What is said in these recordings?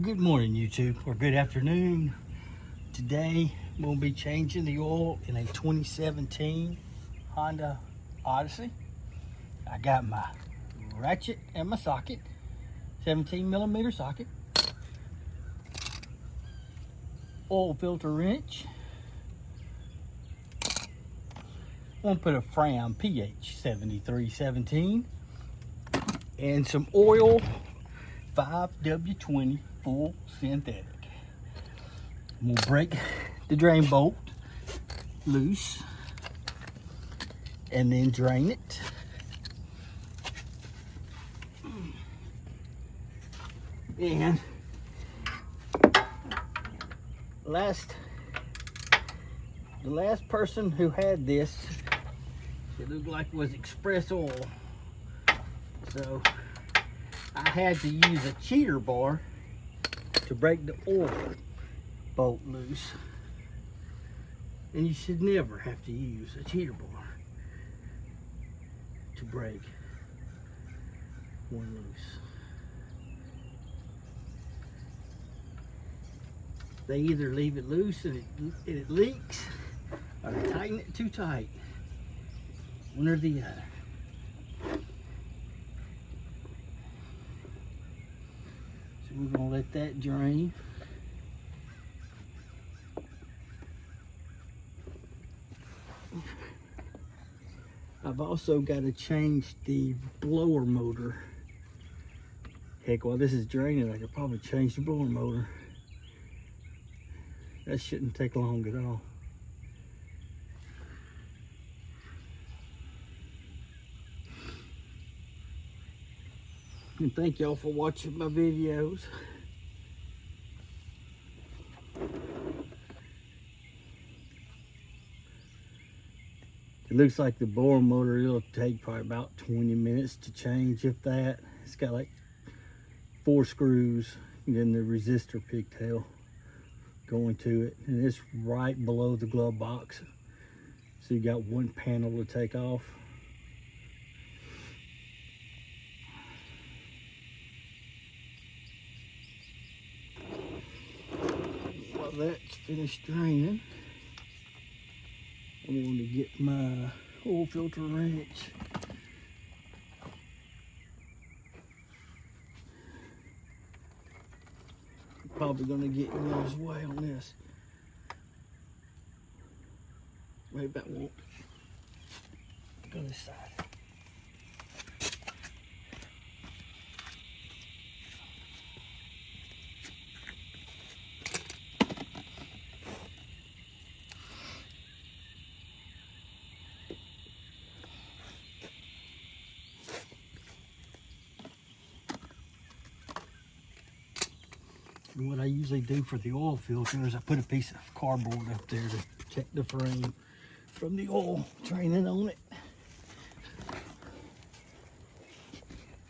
Good morning, YouTube, or good afternoon. Today we'll be changing the oil in a 2017 Honda Odyssey. I got my ratchet and my socket, 17mm socket, oil filter wrench. I'm gonna put a Fram PH 7317 and some oil 5W20 full synthetic. We'll break the drain bolt loose and then drain it. And the last person who had this, it looked like it was Express Oil. So I had to use a cheater bar to break the oil bolt loose. And you should never have to use a cheater bar to break one loose. They either leave it loose and it leaks, or they tighten it too tight. One or the other. So we're gonna let that drain. I've also got to change the blower motor. Heck, while this is draining, I could probably change the blower motor. That shouldn't take long at all. And thank y'all for watching my videos. It looks like the blower motor, it'll take probably about 20 minutes to change, if that. It's got like 4 screws and then the resistor pigtail going to it. And it's right below the glove box. So you got one panel to take off. While that's finished draining, I'm going to get my oil filter wrench. Probably going to get in y'all's way on this. Maybe that won't. Go this side. And what I usually do for the oil filter is I put a piece of cardboard up there to protect the frame from the oil draining on it.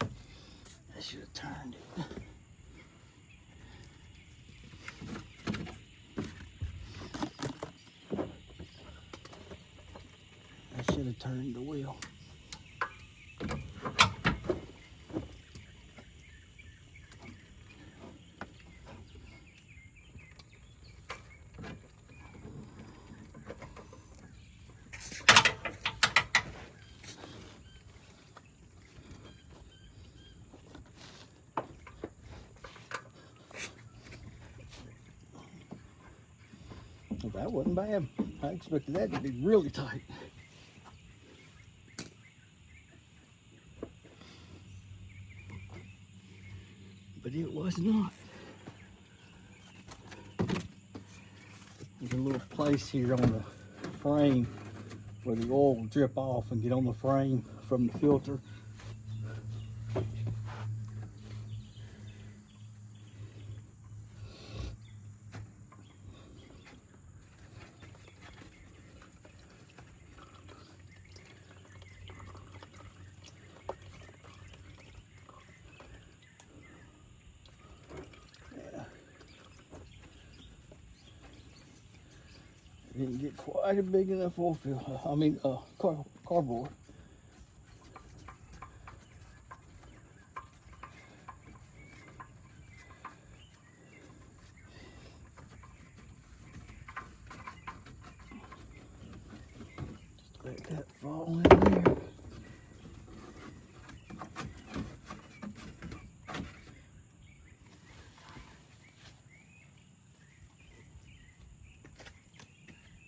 I should have turned it. I should have turned the wheel. Well, that wasn't bad. I expected that to be really tight. But it was not. There's a little place here on the frame where the oil will drip off and get on the frame from the filter. Didn't get quite a big enough oil filter. I mean, cardboard. that fall in there.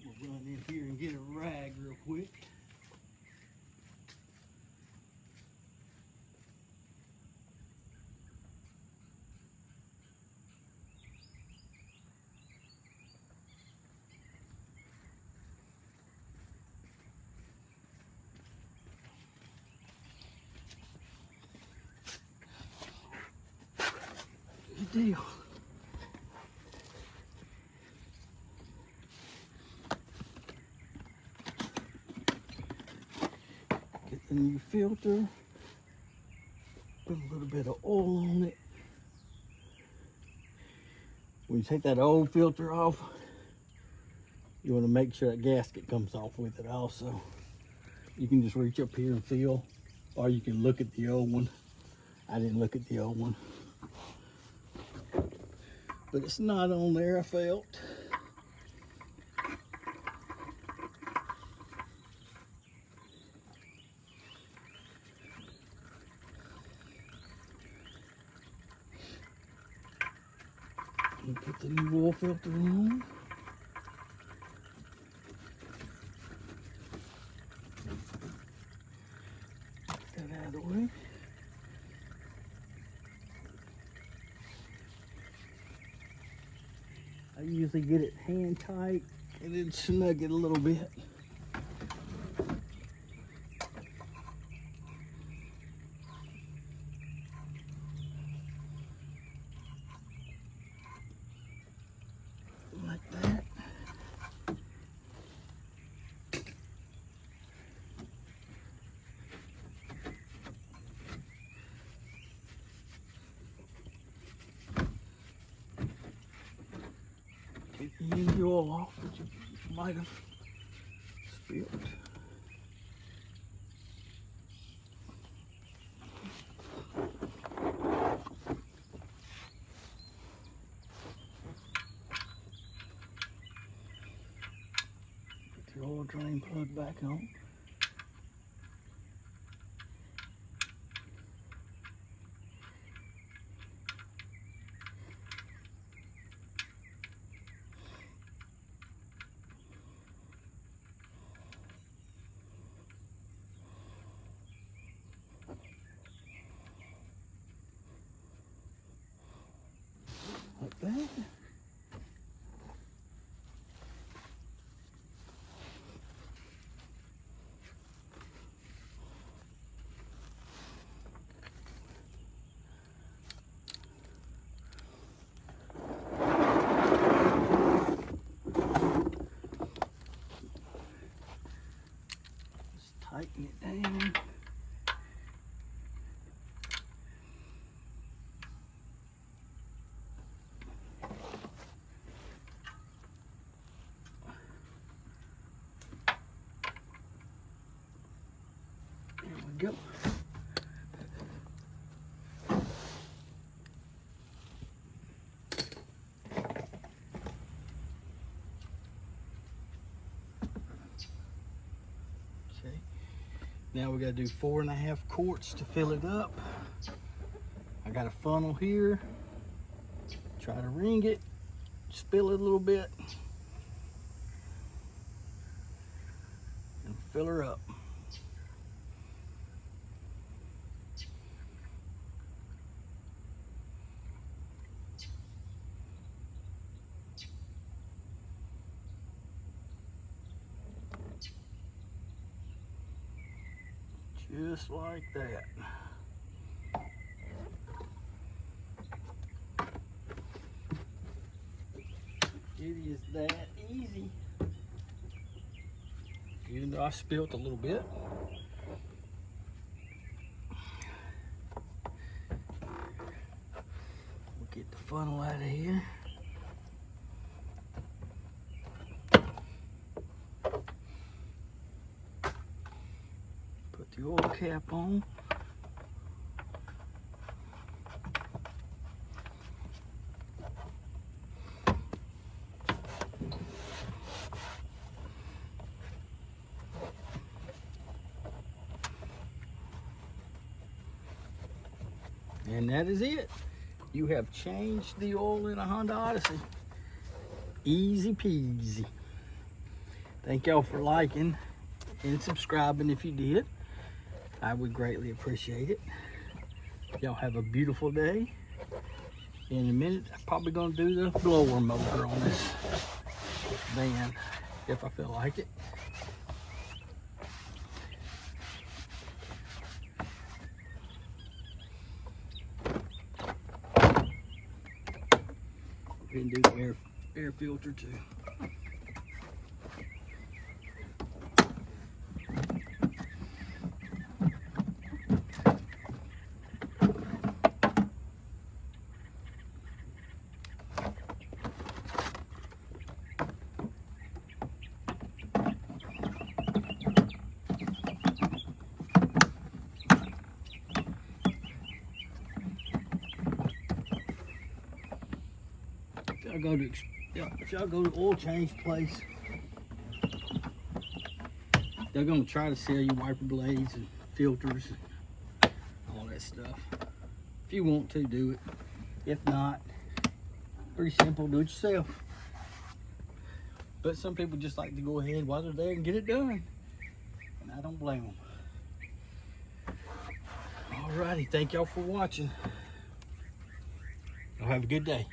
We'll run in here and get a rag real quick. Good deal. Get the new filter. Put a little bit of oil on it. When you take that old filter off, you want to make sure that gasket comes off with it also. You can just reach up here and feel, or you can look at the old one. I didn't look at the old one, but it's not on there, I felt. Put the new oil filter on. Get that out of the way. I usually get it hand tight and then snug it a little bit. Like that. Get the oil off that you might have spilled. Your oil drain plug back on. Like that. Tighten it down. There we go. Okay. Now we got to do 4.5 quarts to fill it up. I got a funnel here. Try to ring it, spill it a little bit, and fill her up. Just like that. It is that easy. Even though I spilled a little bit. We'll get the funnel out of here. Put the oil cap on. And that is it. You have changed the oil in a Honda Odyssey. Easy peasy. Thank y'all for liking and subscribing if you did. I would greatly appreciate it. Y'all have a beautiful day. In a minute, I'm probably gonna do the blower motor on this van if I feel like it. And do the air filter too. If y'all go to oil change place, they're gonna try to sell you wiper blades and filters and all that stuff. If you want to, do it. If not, pretty simple, do it yourself. But some people just like to go ahead while they're there and get it done, and I don't blame them. Alrighty, thank y'all for watching. Y'all have a good day.